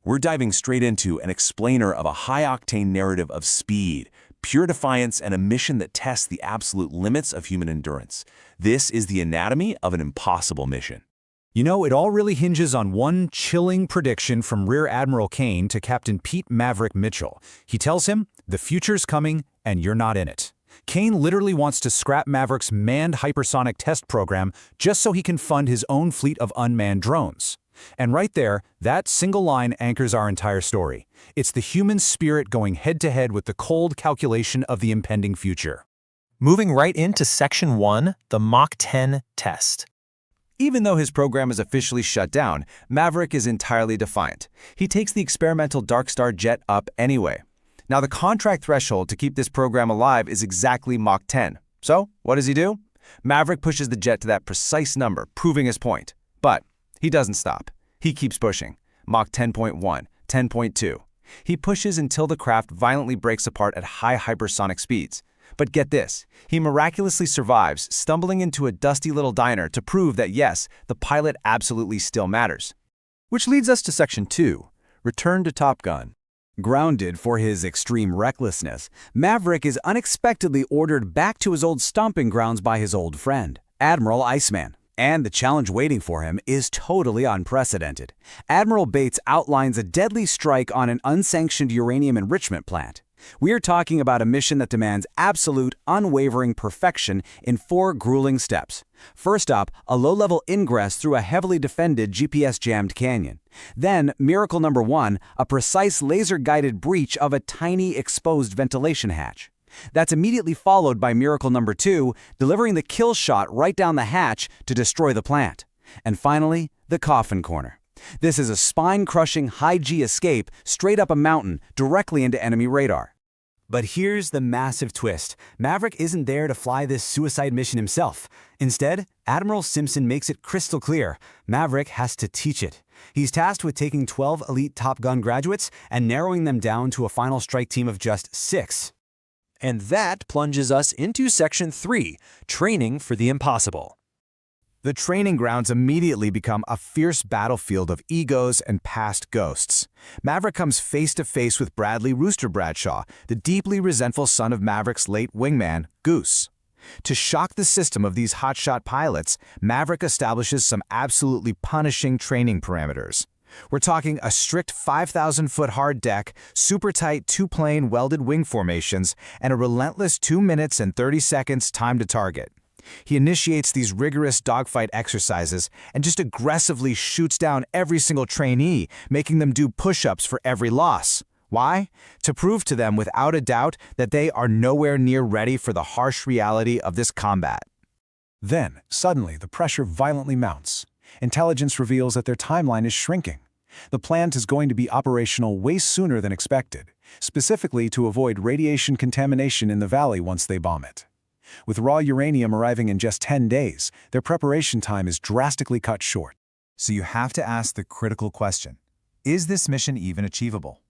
We're diving straight into an explainer of a high-octane narrative of speed, pure defiance, and a mission that tests the absolute limits of human endurance. This is the anatomy of an impossible mission. You know, it all really hinges on one chilling prediction from Rear Admiral Kane to Captain Pete Maverick Mitchell. He tells him, "The future's coming, and you're not in it." Kane literally wants to scrap Maverick's manned hypersonic test program just so he can fund his own fleet of unmanned drones. And right there, that single line anchors our entire story. It's the human spirit going head-to-head with the cold calculation of the impending future. Moving right into Section 1, the Mach 10 test. Even though his program is officially shut down, Maverick is entirely defiant. He takes the experimental Dark Star jet up anyway. Now, the contract threshold to keep this program alive is exactly Mach 10. So, what does he do? Maverick pushes the jet to that precise number, proving his point. But he doesn't stop. He keeps pushing. Mach 10.1, 10.2. He pushes until the craft violently breaks apart at high hypersonic speeds. But get this, he miraculously survives, stumbling into a dusty little diner to prove that yes, the pilot absolutely still matters. Which leads us to Section 2, Return to Top Gun. Grounded for his extreme recklessness, Maverick is unexpectedly ordered back to his old stomping grounds by his old friend, Admiral Iceman. And the challenge waiting for him is totally unprecedented. Admiral Bates outlines a deadly strike on an unsanctioned uranium enrichment plant. We are talking about a mission that demands absolute, unwavering perfection in 4 grueling steps. First up, a low-level ingress through a heavily defended GPS-jammed canyon. Then, miracle number 1, a precise laser-guided breach of a tiny exposed ventilation hatch. That's immediately followed by miracle number 2, delivering the kill shot right down the hatch to destroy the plant. And finally, the coffin corner. This is a spine-crushing high-G escape straight up a mountain, directly into enemy radar. But here's the massive twist. Maverick isn't there to fly this suicide mission himself. Instead, Admiral Simpson makes it crystal clear. Maverick has to teach it. He's tasked with taking 12 elite Top Gun graduates and narrowing them down to a final strike team of just 6. And that plunges us into Section 3, Training for the Impossible. The training grounds immediately become a fierce battlefield of egos and past ghosts. Maverick comes face to face with Bradley Rooster Bradshaw, the deeply resentful son of Maverick's late wingman, Goose. To shock the system of these hotshot pilots, Maverick establishes some absolutely punishing training parameters. We're talking a strict 5,000-foot hard deck, super tight 2-plane welded wing formations, and a relentless 2 minutes and 30 seconds time to target. He initiates these rigorous dogfight exercises and just aggressively shoots down every single trainee, making them do push-ups for every loss. Why? To prove to them without a doubt that they are nowhere near ready for the harsh reality of this combat. Then, suddenly, the pressure violently mounts. Intelligence reveals that their timeline is shrinking. The plant is going to be operational way sooner than expected, specifically to avoid radiation contamination in the valley once they bomb it. With raw uranium arriving in just 10 days, their preparation time is drastically cut short. So you have to ask the critical question: is this mission even achievable?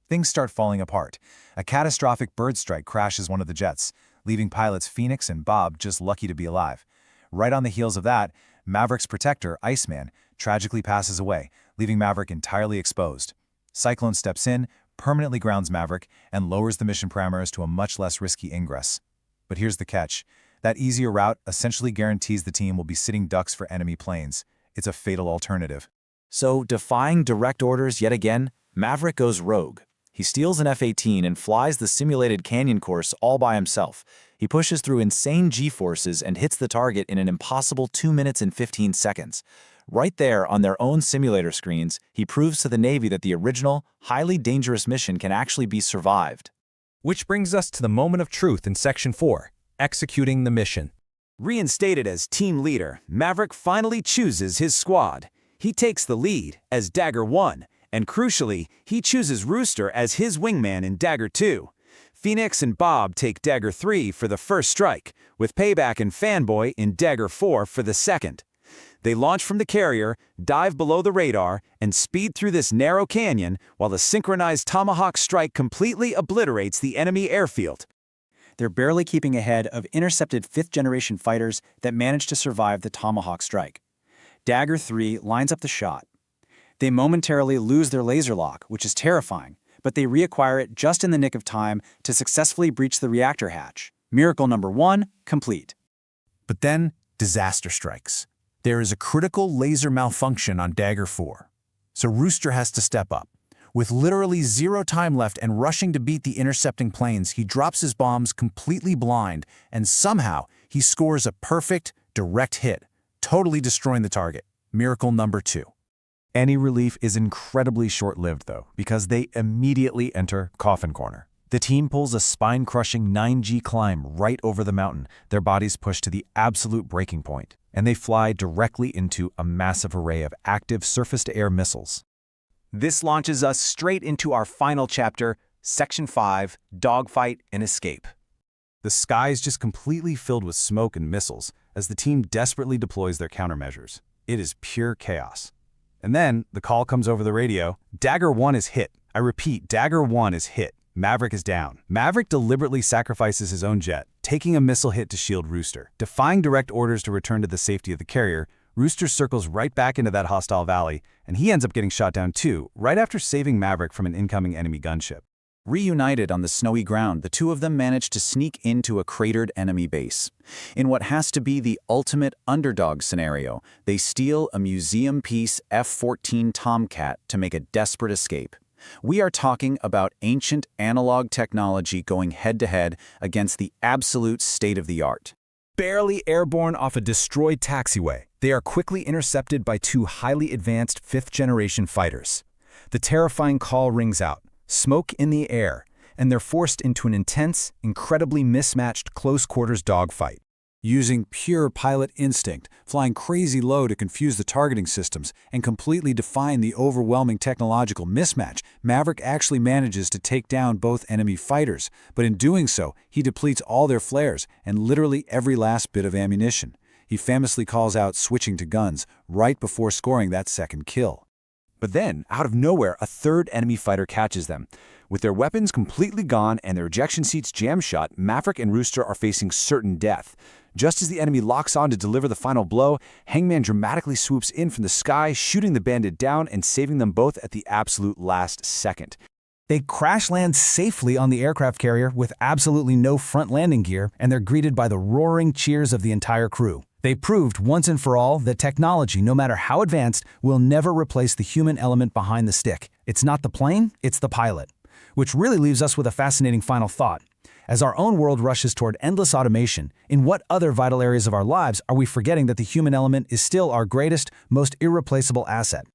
Things start falling apart. A catastrophic bird strike crashes one of the jets, leaving pilots Phoenix and Bob just lucky to be alive. Right on the heels of that, Maverick's protector, Iceman, tragically passes away, leaving Maverick entirely exposed. Cyclone steps in, permanently grounds Maverick, and lowers the mission parameters to a much less risky ingress. But here's the catch. That easier route essentially guarantees the team will be sitting ducks for enemy planes. It's a fatal alternative. So, defying direct orders yet again, Maverick goes rogue. He steals an F-18 and flies the simulated canyon course all by himself. He pushes through insane G-forces and hits the target in an impossible 2 minutes and 15 seconds. Right there on their own simulator screens, he proves to the Navy that the original, highly dangerous mission can actually be survived. Which brings us to the moment of truth in Section 4, executing the mission. Reinstated as team leader, Maverick finally chooses his squad. He takes the lead as Dagger 1, and crucially, he chooses Rooster as his wingman in Dagger 2. Phoenix and Bob take Dagger 3 for the first strike, with Payback and Fanboy in Dagger 4 for the second. They launch from the carrier, dive below the radar, and speed through this narrow canyon while the synchronized Tomahawk strike completely obliterates the enemy airfield. They're barely keeping ahead of intercepted 5th-generation fighters that managed to survive the Tomahawk strike. Dagger 3 lines up the shot. They momentarily lose their laser lock, which is terrifying, but they reacquire it just in the nick of time to successfully breach the reactor hatch. Miracle number 1, complete. But then, disaster strikes. There is a critical laser malfunction on Dagger 4. So Rooster has to step up. With literally 0 time left and rushing to beat the intercepting planes, he drops his bombs completely blind, and somehow he scores a perfect, direct hit, totally destroying the target. Miracle number 2. Any relief is incredibly short-lived, though, because they immediately enter Coffin Corner. The team pulls a spine-crushing 9G climb right over the mountain, their bodies pushed to the absolute breaking point, and they fly directly into a massive array of active surface-to-air missiles. This launches us straight into our final chapter, Section 5, Dogfight and Escape. The sky is just completely filled with smoke and missiles as the team desperately deploys their countermeasures. It is pure chaos. And then the call comes over the radio. Dagger 1 is hit. I repeat, Dagger 1 is hit. Maverick is down. Maverick deliberately sacrifices his own jet, taking a missile hit to shield Rooster. Defying direct orders to return to the safety of the carrier, Rooster circles right back into that hostile valley, and he ends up getting shot down too, right after saving Maverick from an incoming enemy gunship. Reunited on the snowy ground, the two of them manage to sneak into a cratered enemy base. In what has to be the ultimate underdog scenario, they steal a museum-piece F-14 Tomcat to make a desperate escape. We are talking about ancient analog technology going head-to-head against the absolute state-of-the-art. Barely airborne off a destroyed taxiway, they are quickly intercepted by 2 highly advanced 5th-generation fighters. The terrifying call rings out, smoke in the air, and they're forced into an intense, incredibly mismatched close-quarters dogfight. Using pure pilot instinct, flying crazy low to confuse the targeting systems, and completely defying the overwhelming technological mismatch, Maverick actually manages to take down both enemy fighters, but in doing so, he depletes all their flares and literally every last bit of ammunition. He famously calls out switching to guns right before scoring that second kill. But then, out of nowhere, a 3rd enemy fighter catches them. With their weapons completely gone and their ejection seats jammed shut, Maverick and Rooster are facing certain death. Just as the enemy locks on to deliver the final blow, Hangman dramatically swoops in from the sky, shooting the bandit down and saving them both at the absolute last second. They crash land safely on the aircraft carrier with absolutely no front landing gear, and they're greeted by the roaring cheers of the entire crew. They proved once and for all that technology, no matter how advanced, will never replace the human element behind the stick. It's not the plane, it's the pilot. Which really leaves us with a fascinating final thought. As our own world rushes toward endless automation, in what other vital areas of our lives are we forgetting that the human element is still our greatest, most irreplaceable asset?